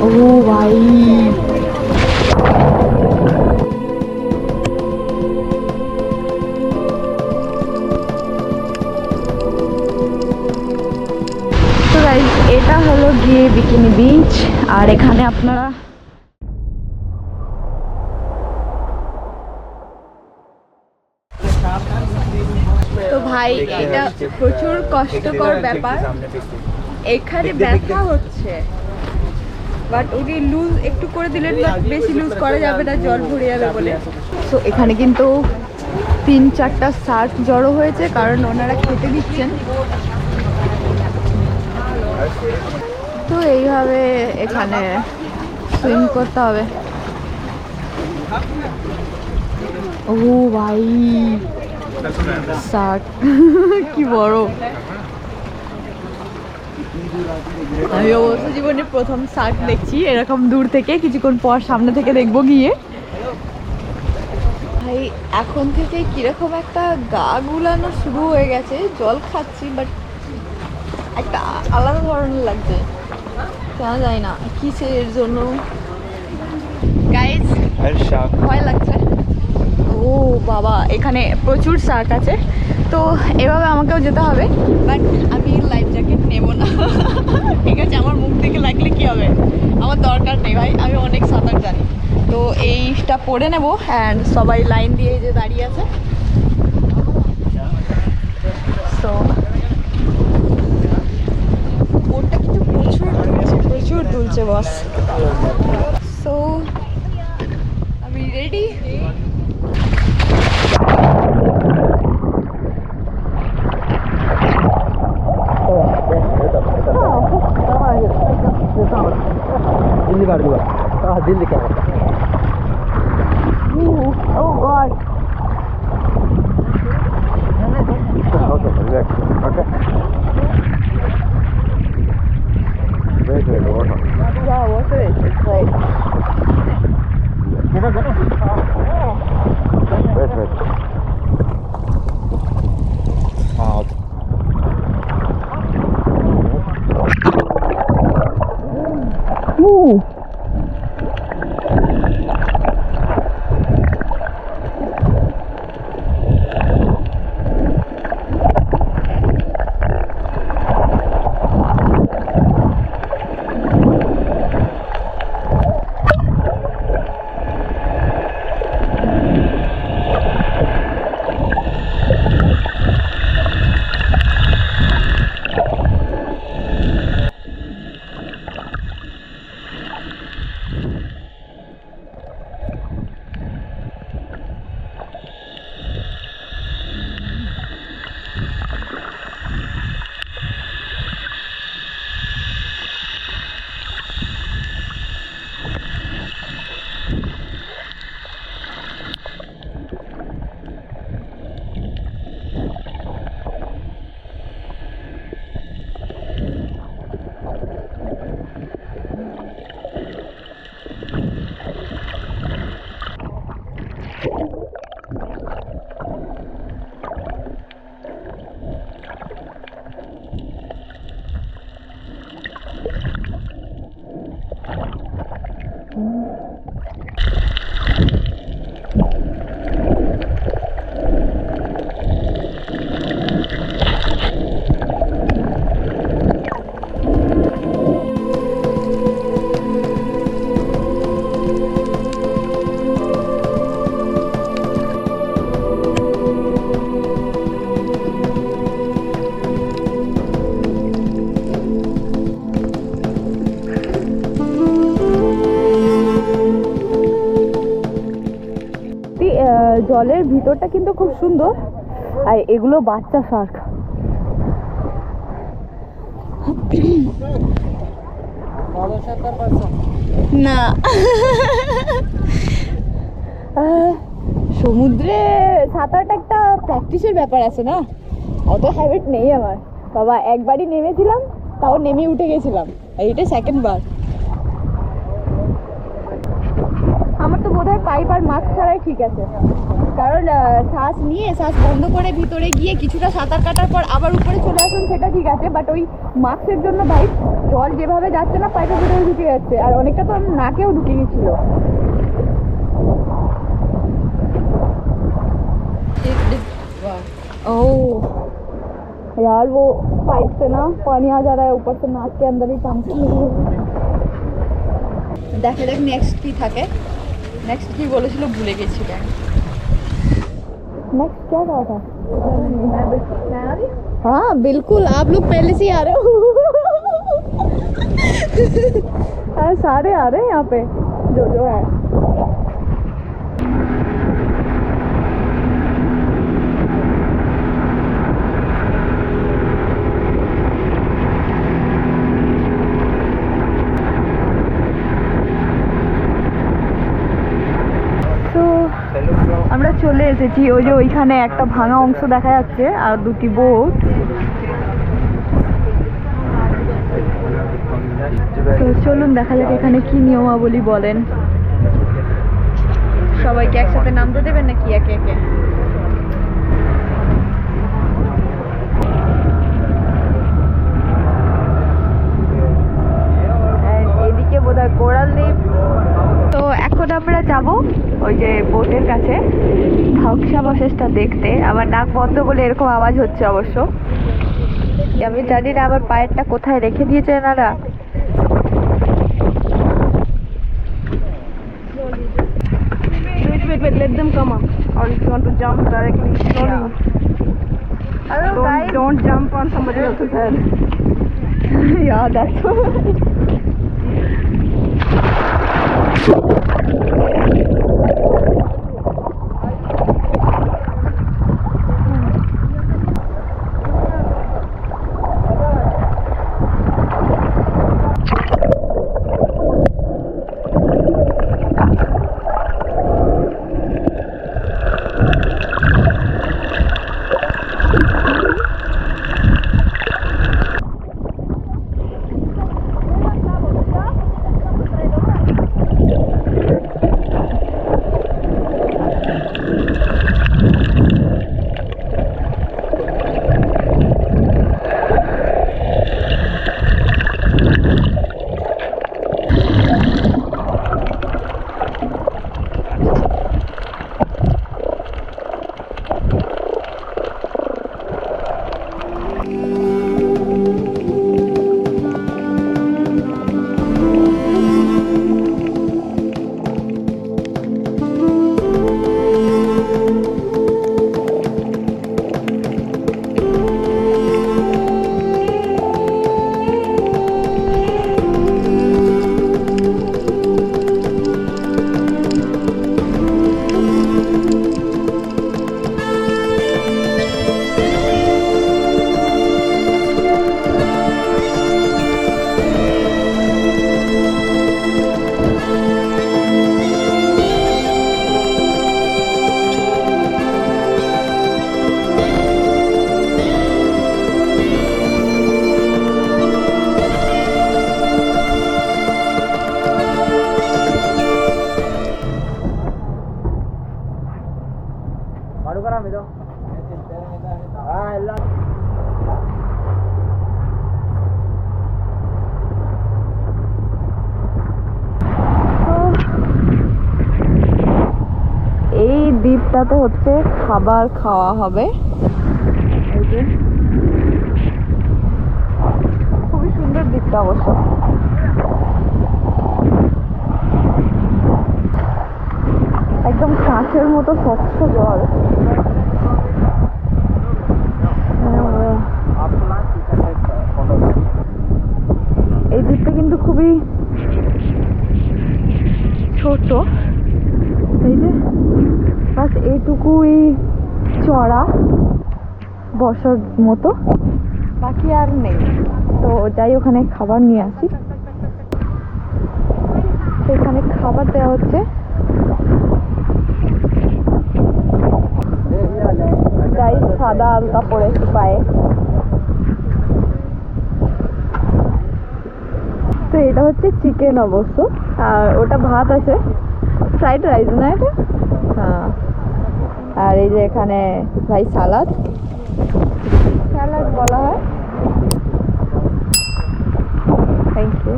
ও ভাই, তো গাইস এটা হলো গিয়ে বিকিনি বিচ। আর এখানে আপনারা তো ভাই এটা প্রচুর কষ্টকর ব্যাপার, এখানে ব্যথা হচ্ছে বাট ওকে লুজ একটু করে দিলেন, বেশি লুজ করা যাবে না, জল ভরে যাবে বলে। তো এখানে কিন্তু 3-4টা শার্ক জড়ো হয়েছে কারণ ওনারা খেতে দিচ্ছেন। তো এইভাবে এখানে সুইম করতে হবে। ও ভাই শার্ক কি বড়! আমি অবশ্য জীবনে প্রথম শার্ক দেখছি এরকম দূর থেকে, কিছুক্ষণ পর সামনে থেকে দেখবো গিয়ে। ভাই এখন থেকে কিরকম একটা গা গুলানো শুরু হয়ে গেছে, জল খাচ্ছি বাট একটা আলাদা ধরনের লাগছে, জানা যায় না কিসের জন্য। গাইস ভয় লাগছে। ও বাবা, এখানে প্রচুর শার্ক আছে, তো এভাবে আমাকেও যেতে হবে বাট আমি লাইফ জ্যাকেট নেব না। ঠিক আছে, আমার মুখ থেকে লাগলে কি হবে, আমার দরকার নেই ভাই, আমি অনেক সাঁতার জানি। তো এইটা পরে নেব অ্যান্ড সবাই লাইন দিয়ে যে দাঁড়িয়ে আছে, তো ওটা কিন্তু প্রচুর দুলছে বস। সো আমি রেডি। दिल्ली काट दूंगा। हाँ दिल्ली क्या होता है? Oh God. Okay, relax. Okay. Wait, water. Yeah, water is like. Wait. Out. Ooh. জলের ভিতরটা কিন্তু খুব সুন্দর, আর এগুলো বাচ্চা শার্ক। না সমুদ্রে সাঁতারটা একটা প্র্যাকটিসের ব্যাপার আছে না, অত হ্যাবিট নেই আমার বাবা। একবারই নেমেছিলাম, তাও নেমে উঠে গেছিলাম, এইটা সেকেন্ড বার। আমার তো বোধহয় পাইপ আর মাস্ক ছাড়াই ঠিক আছে, কারণ শ্বাস নিয়ে শ্বাস বন্ধ করে ভিতরে গিয়ে কিছুটা সাঁতার কাটার পর আবার উপরে চলে আসুন সেটা ঠিক আছে, বাট ওই মাস্কের জন্য ভাই জল যেভাবে যাচ্ছে না পাইপের ভিতরে ঢুকে যাচ্ছে, আর অনেকটা তো নাকেও ঢুকে গেছিল। ओह यार वो पाइप से ना पानी आ जा रहा है ऊपर से, नाक के अंदर ही टांकी देखे देख नेक्स्ट की থাকে नेक्स्ट की বলেছিল ভুলে গেছি। नेक्स्ट क्या कहा था? हाँ बिल्कुल, आप लोग पहले से ही आ रहे हो। सारे आ रहे हैं यहाँ पे जो जो है। আমরা চলে এসেছি, ওই যে ওইখানে একটা ভাঙা অংশ দেখা যাচ্ছে আর দুটি বোট। তো চলুন দেখা যাক এখানে কি নিয়মাবলী বলেন। সবাইকে একসাথে নামতে দেবেন নাকি একে একে? এদিকে বোধহয় কোরাল দ্বীপ। তো এখন আমরা যাব ওই যে বোটের কাছে ধ্বংসাবশেষটা দেখতে। আবার নাক বন্ধ বলে এরকম আওয়াজ হচ্ছে অবশ্য। আমি জানি না আমার পায়েরটা কোথায় রেখে দিয়েছে এনারা। Wait, let them come up. Or if you want to jump directly, slowly. Hello guys. Don't jump on somebody else's head. Yeah, that's দ্বীপটাতে হচ্ছে খাবার খাওয়া হবে। এই যে খুবই সুন্দর দ্বীপটা অবশ্য। একদম কাঁচের মতো স্বচ্ছ জল। এই দ্বীপটা কিন্তু খুবই ছোট, এই যে বাস এইটুকুই চড়া বসার মতো, বাকি আর নেই। তো যাই ওখানে খাবার নিয়ে আসি। এখানে খাবার দেওয়া হচ্ছে। গাই সাদা আলতা পরেছি পায়ে। তো এটা হচ্ছে চিকেন অবশ্য, আর ওটা ভাত আছে, ফ্রাইড রাইস না এটা? হ্যাঁ। আর এই যে এখানে ভাই সালাদ বলা হয়। Thank you.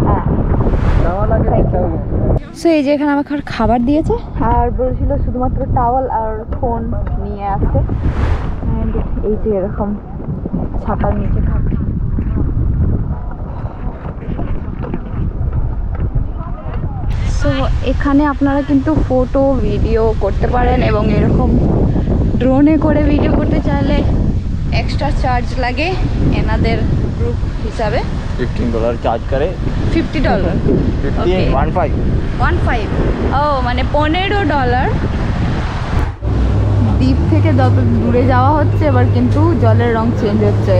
হ্যাঁ, সো এই যে এখানে আমাকে খাবার দিয়েছে আর বলেছিল শুধুমাত্র টাওয়াল আর ফোন নিয়ে আসতে। অ্যান্ড এই যে এরকম ছাতার নিচে খাচ্ছি। সো এখানে আপনারা কিন্তু ফটো ভিডিও করতে পারেন এবং এরকম ড্রোনে করে ভিডিও করতে চাইলে এক্সট্রা চার্জ লাগে এনাদের গ্রুপ হিসাবে। $15 চার্জ করে। $50 Okay. 15 ও মানে $15। দ্বীপ থেকে যত দূরে যাওয়া হচ্ছে এবার কিন্তু জলের রং চেঞ্জ হচ্ছে।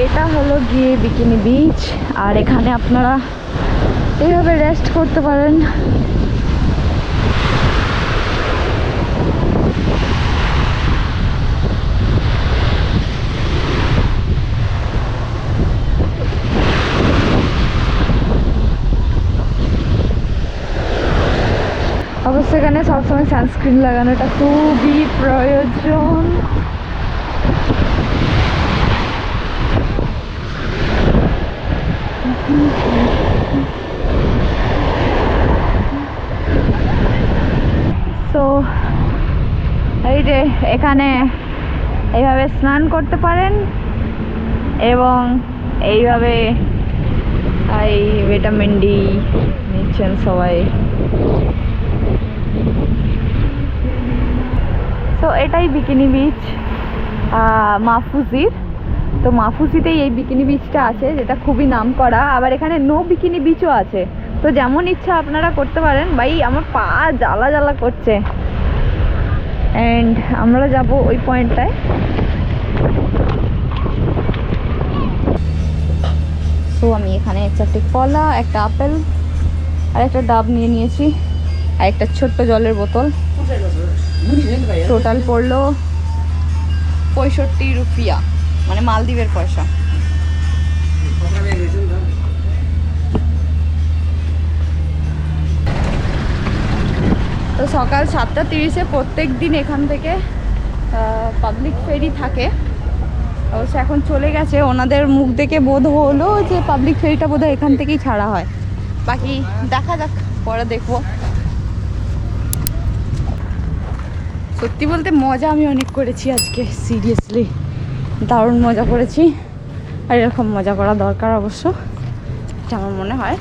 এটা হলো গিয়ে বিকিনি বিচ আর এখানে আপনারা এইভাবে রেস্ট করতে পারেন। অবশ্য এখানে সবসময় সানস্ক্রিন লাগানোটা খুবই প্রয়োজন। তো এই যে এখানে এইভাবে স্নান করতে পারেন এবং এইভাবে এই ভিটামিন ডি নিচ্ছেন সবাই। তো এটাই বিকিনি বিচ মাফুজির। তো মাফুজিতেই এই বিকিনি বিচটা আছে যেটা খুবই নামকরা। আবার এখানে নো বিকিনি বিচও আছে। তো যেমন ইচ্ছা আপনারা করতে পারেন। ভাই আমার পা জ্বালা জ্বালা করছে। অ্যান্ড আমরা যাব ওই পয়েন্টটায়। সো আমি এখানে 4টে কলা, একটা আপেল আর একটা ডাব নিয়ে নিয়েছি আর একটা ছোট্ট জলের বোতল। টোটাল পড়লো 65 রুপিয়া, মানে মালদ্বীপের পয়সা। তো সকাল 7:30-এ প্রত্যেক দিন এখান থেকে পাবলিক ফেরি থাকে। অবশ্য এখন চলে গেছে। ওনাদের মুখ দেখে বোধ হলো যে পাবলিক ফেরিটা বোধহয় এখান থেকেই ছাড়া হয়। বাকি দেখা যাক, পরে দেখবো। সত্যি বলতে মজা আমি অনেক করেছি আজকে, সিরিয়াসলি দারুণ মজা করেছি। আর এরকম মজা করা দরকার অবশ্য, এটা আমার মনে হয়।